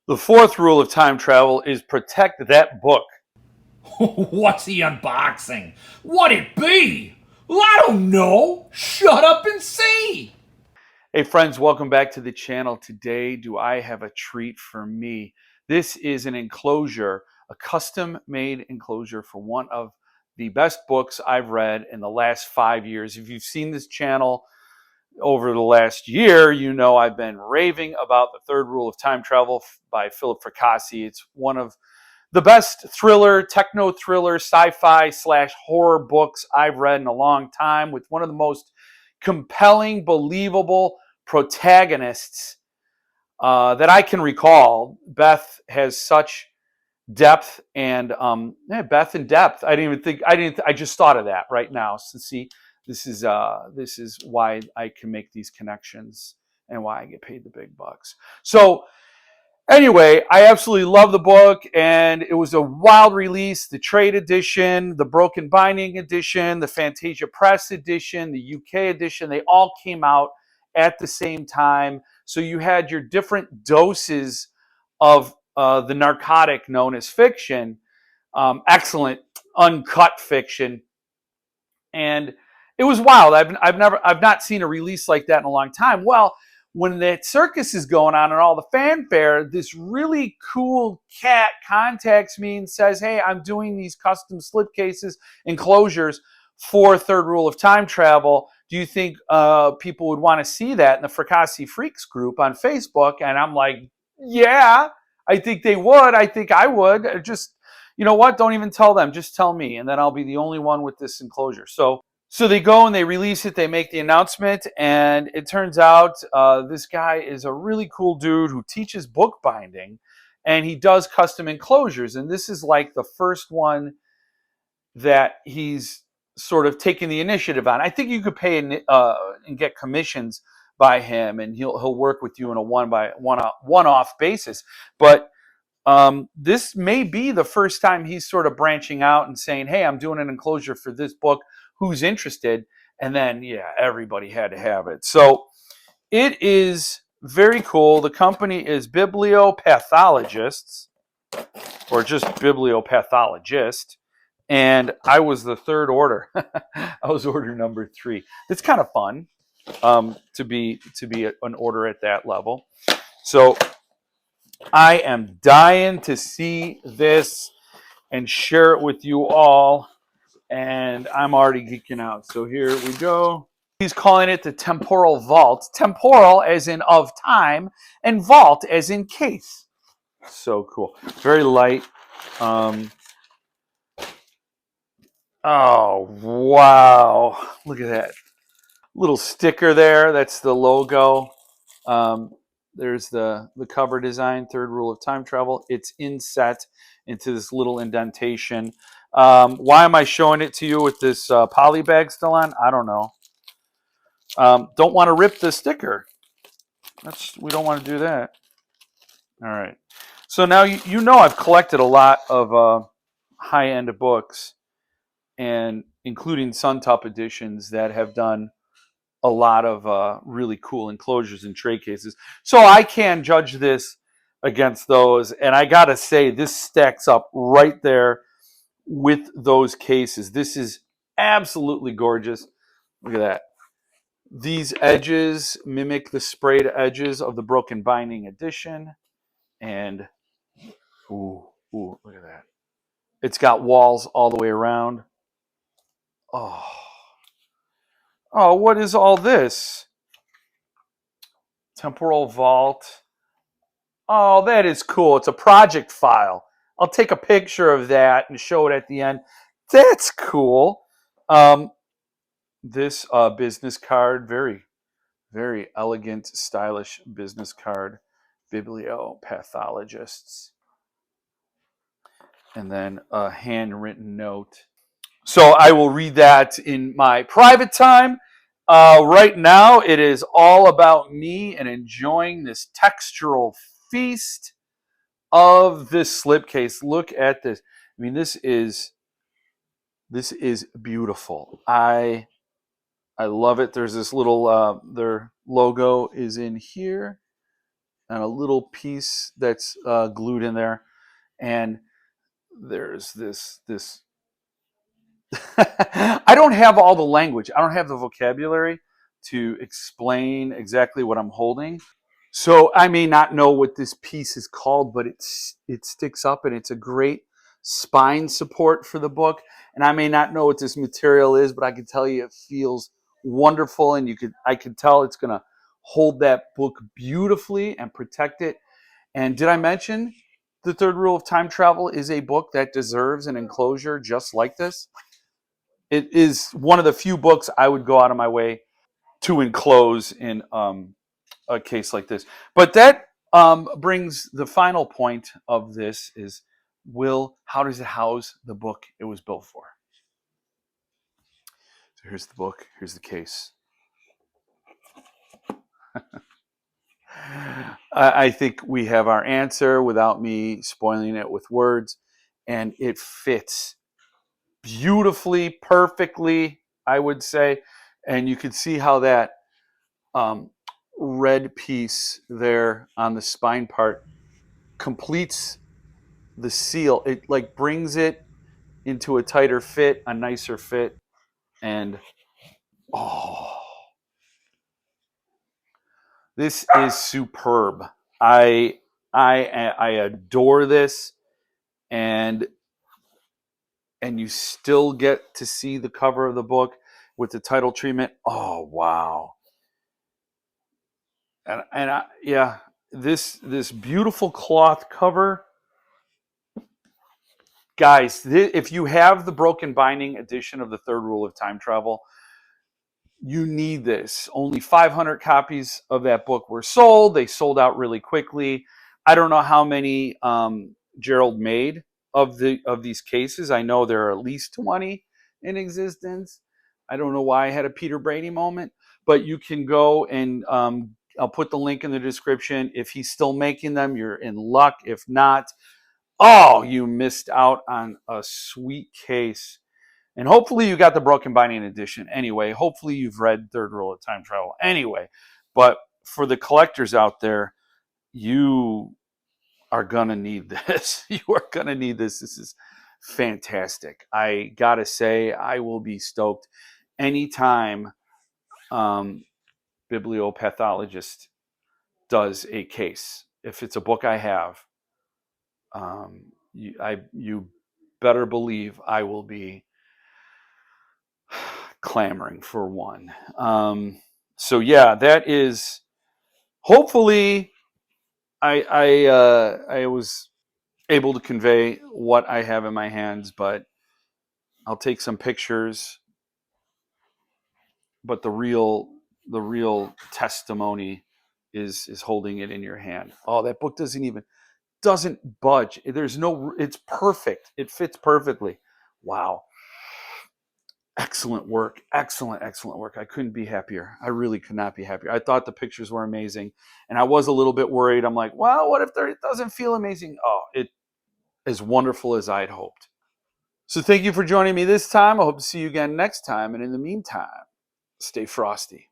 The fourth rule of time travel is protect that book. What's he unboxing? What'd it be? Well, I don't know. Shut up and see. Hey friends, welcome back to the channel. Today, do I have a treat for me? This is an enclosure, a custom-made enclosure for one of the best books I've read in the last 5 years. If you've seen this channel over the last year, you know I've been raving about The Third Rule of Time Travel by Philip Fracassi. It's one of the best thriller, techno thriller, sci-fi / horror books I've read in a long time, with one of the most compelling, believable protagonists that I can recall. Beth has such depth and Beth and depth. I just thought of that right now. So see, this is why I can make these connections and why I get paid the big bucks. So anyway, I absolutely love the book, and it was a wild release. The trade edition, the broken binding edition, the Fantasia Press edition, the UK edition, they all came out at the same time. So you had your different doses of the narcotic known as fiction, excellent uncut fiction, and it was wild. I've not seen a release like that in a long time. Well, when that circus is going on and all the fanfare, this really cool cat contacts me and says, "Hey, I'm doing these custom slipcases, enclosures for Third Rule of Time Travel. Do you think people would want to see that in the Fracassi Freaks group on Facebook?" And I'm like, "Yeah, I think they would. I think I would. Just, you know what? Don't even tell them. Just tell me, and then I'll be the only one with this enclosure." So they go and they release it, they make the announcement, and it turns out this guy is a really cool dude who teaches bookbinding, and he does custom enclosures. And this is like the first one that he's sort of taken the initiative on. I think you could pay and get commissions by him, and he'll work with you on a one-off basis. But this may be the first time he's sort of branching out and saying, "Hey, I'm doing an enclosure for this book. Who's interested?" And then, yeah, everybody had to have it. So it is very cool. The company is Bibliopathologists, or just Bibliopathologist. And I was the third order. I was order number 3. It's kind of fun to be an order at that level. So I am dying to see this and share it with you all, and I'm already geeking out. So here we go. He's calling it the Temporal Vault. Temporal as in of time, and vault as in case. So cool. Very light. Oh, wow. Look at that little sticker there. That's the logo. There's the cover design, Third Rule of Time Travel. It's inset into this little indentation. Why am I showing it to you with this poly bag still on? I don't know. Don't want to rip the sticker. We don't want to do that. All right. So now you know I've collected a lot of high-end books, and including Suntup editions that have done a lot of really cool enclosures and tray cases. So I can judge this against those. And I got to say, this stacks up right there with those cases. This is absolutely gorgeous. Look at that. These edges mimic the sprayed edges of the broken binding edition. And, ooh, look at that. It's got walls all the way around. Oh, what is all this? Temporal Vault. Oh, that is cool. It's a project file. I'll take a picture of that and show it at the end. That's cool. This business card, very, very elegant, stylish business card. Bibliopathologists. And then a handwritten note. So I will read that in my private time. Right now, it is all about me and enjoying this textural feast of this slipcase. Look at this. I mean, this is beautiful. I love it. There's this little their logo is in here, and a little piece that's glued in there. And there's this. I don't have all the language. I don't have the vocabulary to explain exactly what I'm holding. So I may not know what this piece is called, but it sticks up and it's a great spine support for the book. And I may not know what this material is, but I can tell you it feels wonderful, and I could tell it's going to hold that book beautifully and protect it. And did I mention The Third Rule of Time Travel is a book that deserves an enclosure just like this? It is one of the few books I would go out of my way to enclose in a case like this. But that brings the final point of this is, how does it house the book it was built for? So here's the book, here's the case. I think we have our answer without me spoiling it with words, and it fits beautifully, perfectly, I would say. And you can see how that red piece there on the spine part completes the seal. It like brings it into a tighter fit, a nicer fit, and oh, this is superb. I adore this, and you still get to see the cover of the book with the title treatment. Oh wow! Yeah, this beautiful cloth cover, guys. If you have the broken binding edition of The Third Rule of Time Travel, you need this. Only 500 copies of that book were sold. They sold out really quickly. I don't know how many Gerald made of these cases. I know there are at least 20 in existence. I don't know why I had a Peter Brady moment, but you can go and I'll put the link in the description. If he's still making them, you're in luck. If not, oh, you missed out on a sweet case. And hopefully you got the Broken Binding edition anyway. Hopefully you've read Third Rule of Time Travel anyway. But for the collectors out there, you are going to need this. You are going to need this. This is fantastic. I got to say, I will be stoked anytime Bibliopathologist does a case. If it's a book I have, you better believe I will be clamoring for one. So yeah, that is hopefully I was able to convey what I have in my hands, but I'll take some pictures. But the real testimony is holding it in your hand. Oh, that book doesn't budge. It's perfect. It fits perfectly. Wow. Excellent work. Excellent work. I couldn't be happier. I really could not be happier. I thought the pictures were amazing, and I was a little bit worried. I'm like, well, what if it doesn't feel amazing? Oh, it as wonderful as I'd hoped. So thank you for joining me this time. I hope to see you again next time. And in the meantime, stay frosty.